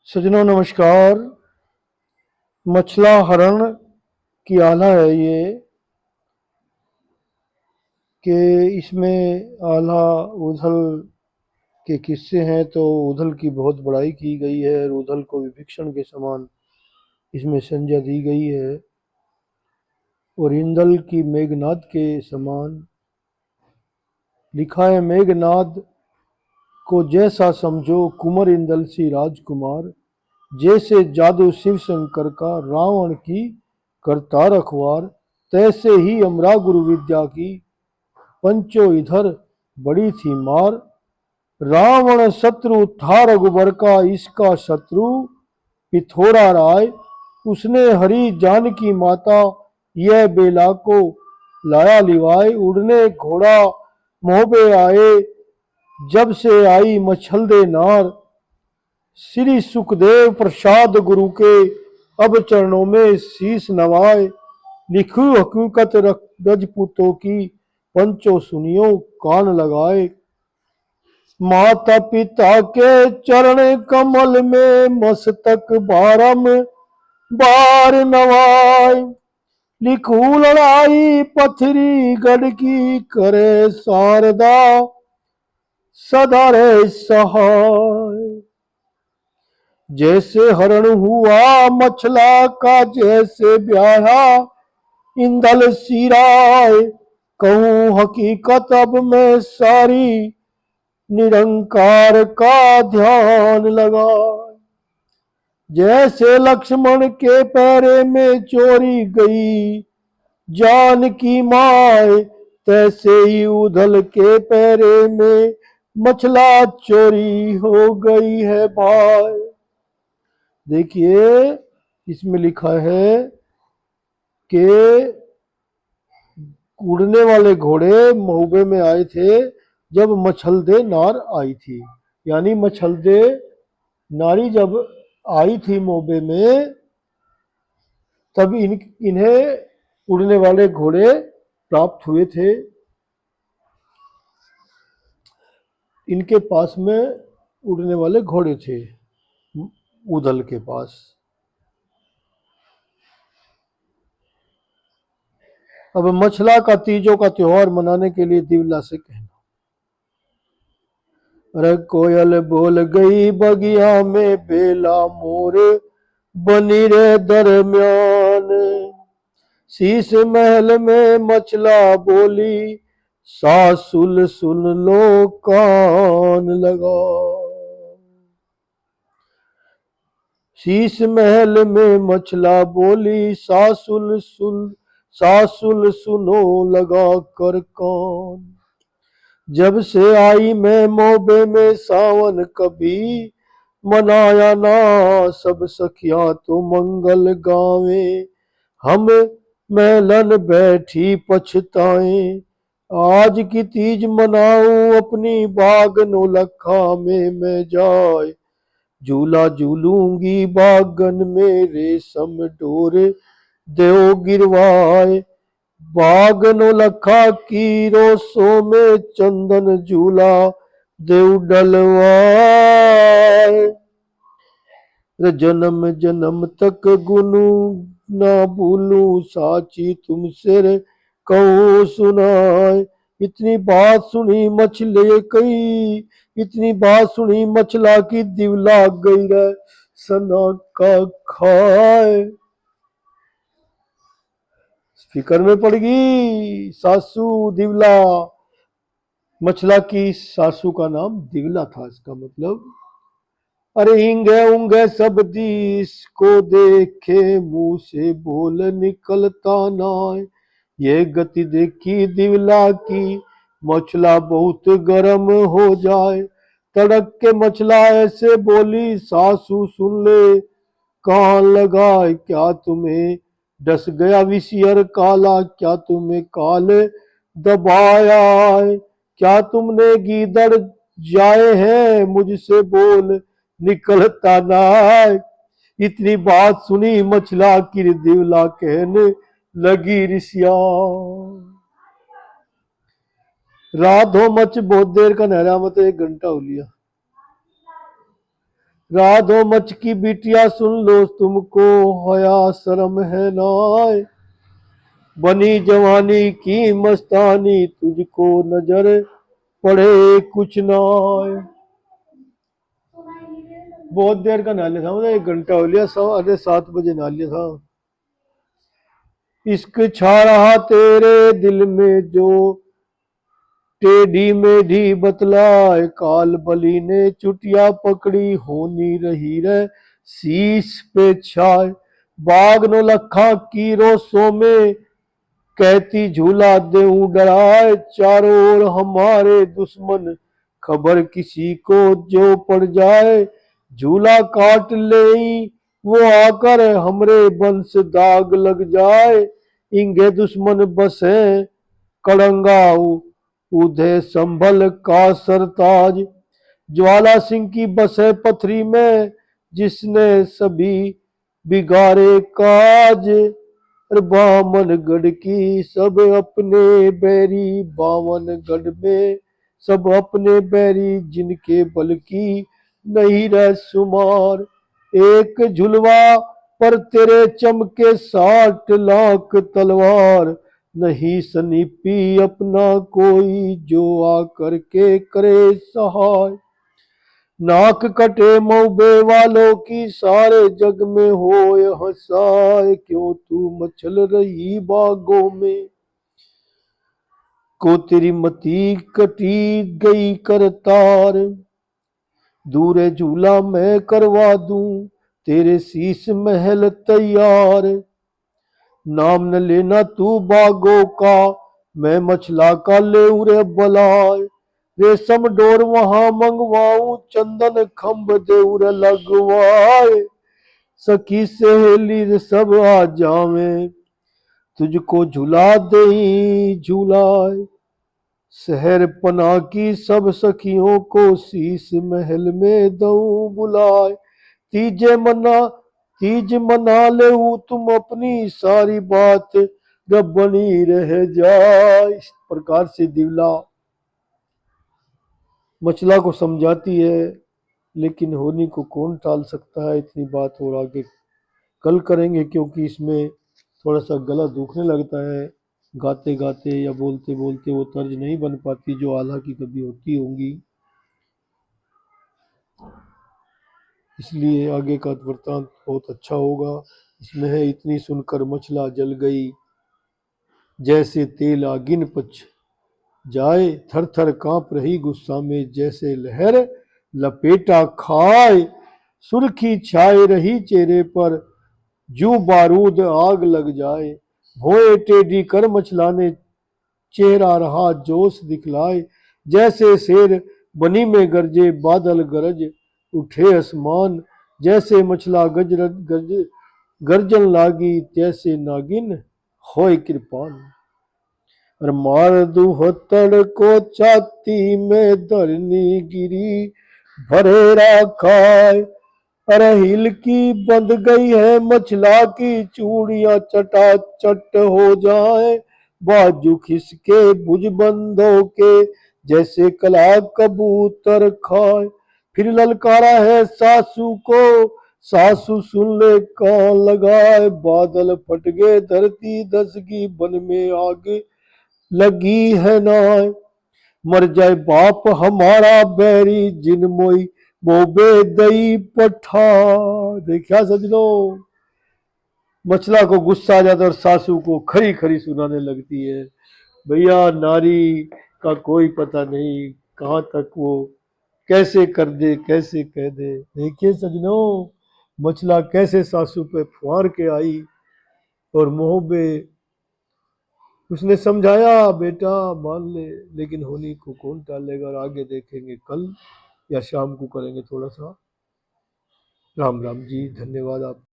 सज्जनों नमस्कार। मछला हरण की आला है ये कि इसमें आला उधल के किस्से हैं। तो उधल की बहुत बड़ाई की गई है और उधल को विभीषण के समान इसमें संज्ञा दी गई है और इंदल की मेघनाद के समान लिखा है। मेघनाद को जैसा समझो कुंवर इंदल सी राजकुमार, जैसे जादू शिव शंकर का रावण की करता रखवार, तैसे ही अमरा गुरु विद्या की पंचो इधर बड़ी थी मार। रावण शत्रु था रघुबर का, इसका शत्रु पिथोरा राय। उसने हरि जानकी माता यह बेला को लाया लिवाए। उड़ने घोड़ा मोहबे आए, जब से आई मछलदे नार। श्री सुखदेव प्रसाद गुरु के, अब चरणों में शीश नवाए। लिखू हकीकत रजपूतों की, पंचो सुनियो कान लगाए। माता पिता के चरण कमल में मस्तक बारम बार नवाए। लिखू लड़ाई पथरी गढ़ की, करे शारदा सदा रे सहाय। जैसे हरण हुआ मछला का, जैसे ब्याहा इंदल सिराय। कहूँ हकीकत अब मैं सारी, निरंकार का ध्यान लगा। जैसे लक्ष्मण के पैरे में चोरी गई जान की माय, तैसे ही उधल के पैरे में मछला चोरी हो गई है भाई। देखिए इसमें लिखा है कि उड़ने वाले घोड़े महुबे में आए थे जब मछलदे नार आई थी। यानी मछलदे नारी जब आई थी महुबे में, तब इन्हें उड़ने वाले घोड़े प्राप्त हुए थे। इनके पास में उड़ने वाले घोड़े थे उदल के पास। अब मछला का तीजों का त्योहार मनाने के लिए दिवला से कहना। अरे कोयल बोल गई बगिया में, बेला मोर बनी रे दरमियान। शीश महल में मछला बोली, सासुल सुन लो कान लगा। शीश महल में मछला बोली, सासुल सुनो लगा कर कान। जब से आई मैं मोबे में सावन, कभी मनाया ना सब सखियां तो मंगल गावे। हम महलन बैठी पछताए, आज की तीज मनाऊं अपनी बाग नौलखा में मैं जाए। झूला झूलूंगी बागन में, रेशम डोर देव गिरवाए। बाग नौलखा की रोसों में, चंदन झूला देव डलवाए। जन्म जन्म तक गुनु ना भूलूं, साची तुमसे रे कहूँ सुनाए। इतनी बात सुनी मछले कई, इतनी बात सुनी मछला की दिवला गई रे सना का खाए। फिकर में पड़ गई सासू दिवला। मछला की सासू का नाम दिवला था। इसका मतलब अरे हिंगे उंगे सब दिस को देखे, मुंह से बोल निकलता ना। ये गति देखी दिवला की, मछला बहुत गर्म हो जाए। तड़क के मछला ऐसे बोली, सासू सुन ले कान लगाए। क्या तुम्हें डस गया विषियर काला, क्या तुम्हें काल दबाया है? क्या तुमने गीदड़ जाए हैं मुझसे बोल निकलता ना। इतनी बात सुनी मछला की दिवला कहने लगी, ऋषिया रात हो मच बहुत देर का नहरा मत, 1 घंटा हो लिया। राधो मच की बिटिया सुन लो तुमको हया शर्म है नाय, बनी जवानी की मस्तानी तुझको नजर पड़े कुछ नाय। बहुत देर का नहा लिया था, मतलब 1 घंटा हो लिया, 7:30 बजे नहा लिया था। इश्क छा रहा तेरे दिल में जो टेढ़ी मेढ़ी बतलाए, काल बली ने चुटिया पकड़ी होनी रही रे शीश पे छाए, बाग नो लखा की रोसों में कहती झूला देऊं डराए, चारों ओर हमारे दुश्मन खबर किसी को जो पड़ जाए, झूला काट ले वो आकर हमरे बंस दाग लग जाए, इंगे दुश्मन बसे कड़ंगा उधे संभल का सरताज, ज्वाला सिंह की बसे पथरी में जिसने सभी बिगाड़े काज, बामनगढ़ की सब अपने बैरी, बामनगढ़ में सब अपने बैरी जिनके बल की नहीं रह शुमार, एक झुलवा पर तेरे चमके 60 लाख तलवार, नहीं सनीपी अपना कोई जो आकर के करे सहाय, नाक कटे मऊबे वालों की सारे जग में होए हंसाए, क्यों तू मचल रही बागों में को तेरी मती कटी गई करतार, दूरे झूला मैं करवा दूं तेरे शीश महल तैयार, नाम न लेना तू बागों का मैं मछला का ले रे बलाय, रेशम डोर वहां मंगवाऊं चंदन खंभ देउर लगवाए, सखी सहेली सब आ जावे तुझको झुला दे झुलाए, शहर पना की सब सखियों को शीश महल में दऊं बुलाए, तीजे मना तीज मना ले तुम अपनी सारी बात जब बनी रह जाए। इस प्रकार से दिवला मचला को समझाती है, लेकिन होनी को कौन टाल सकता है। इतनी बात और आगे कल करेंगे, क्योंकि इसमें थोड़ा सा गला दुखने लगता है, गाते गाते या बोलते बोलते वो तर्ज नहीं बन पाती जो आला की कभी होती होंगी, इसलिए आगे का वृत्तांत बहुत अच्छा होगा। इसमें है, इतनी सुनकर मछला जल गई जैसे तेल आगिन पच जाए, थर थर कांप रही गुस्सा में जैसे लहर लपेटा खाए, सुर्खी छाए रही चेहरे पर जूं बारूद आग लग जाए, भोए टेढ़ी कर मछला ने चेहरा रहा जोश दिखलाए, जैसे शेर बनी में गरजे बादल गरज उठे आसमान, जैसे मछला गर्जन लागी तैसे नागिन होए कृपान, और मार दुहत्तड़ को छाती में धरनी गिरी भरे राखाए, अरे हिल की बंध गई है मछला की चूड़ियां चटा चट हो जाए, बाजू खिसके भुजबंदों के जैसे कला कबूतर खाए, फिर ललकारा है सासू को सासू सुन ले कान लगाए, बादल फट गए धरती धसकी बन में आग लगी है नाय, मर जाए बाप हमारा बैरी जिन मोई मोबे दई पठा। देखा सजनो, मछला को गुस्सा आ जाता है और सासू को खरी खरी सुनाने लगती है। भैया नारी का कोई पता नहीं कहाँ तक वो कैसे कर दे कैसे कह दे। देखिए सजनो, मछला कैसे सासू पे फुहार के आई और मोहबे उसने समझाया बेटा मान ले, लेकिन होनी को कौन टालेगा। और आगे देखेंगे कल या शाम को करेंगे थोड़ा सा। राम राम जी, धन्यवाद आप।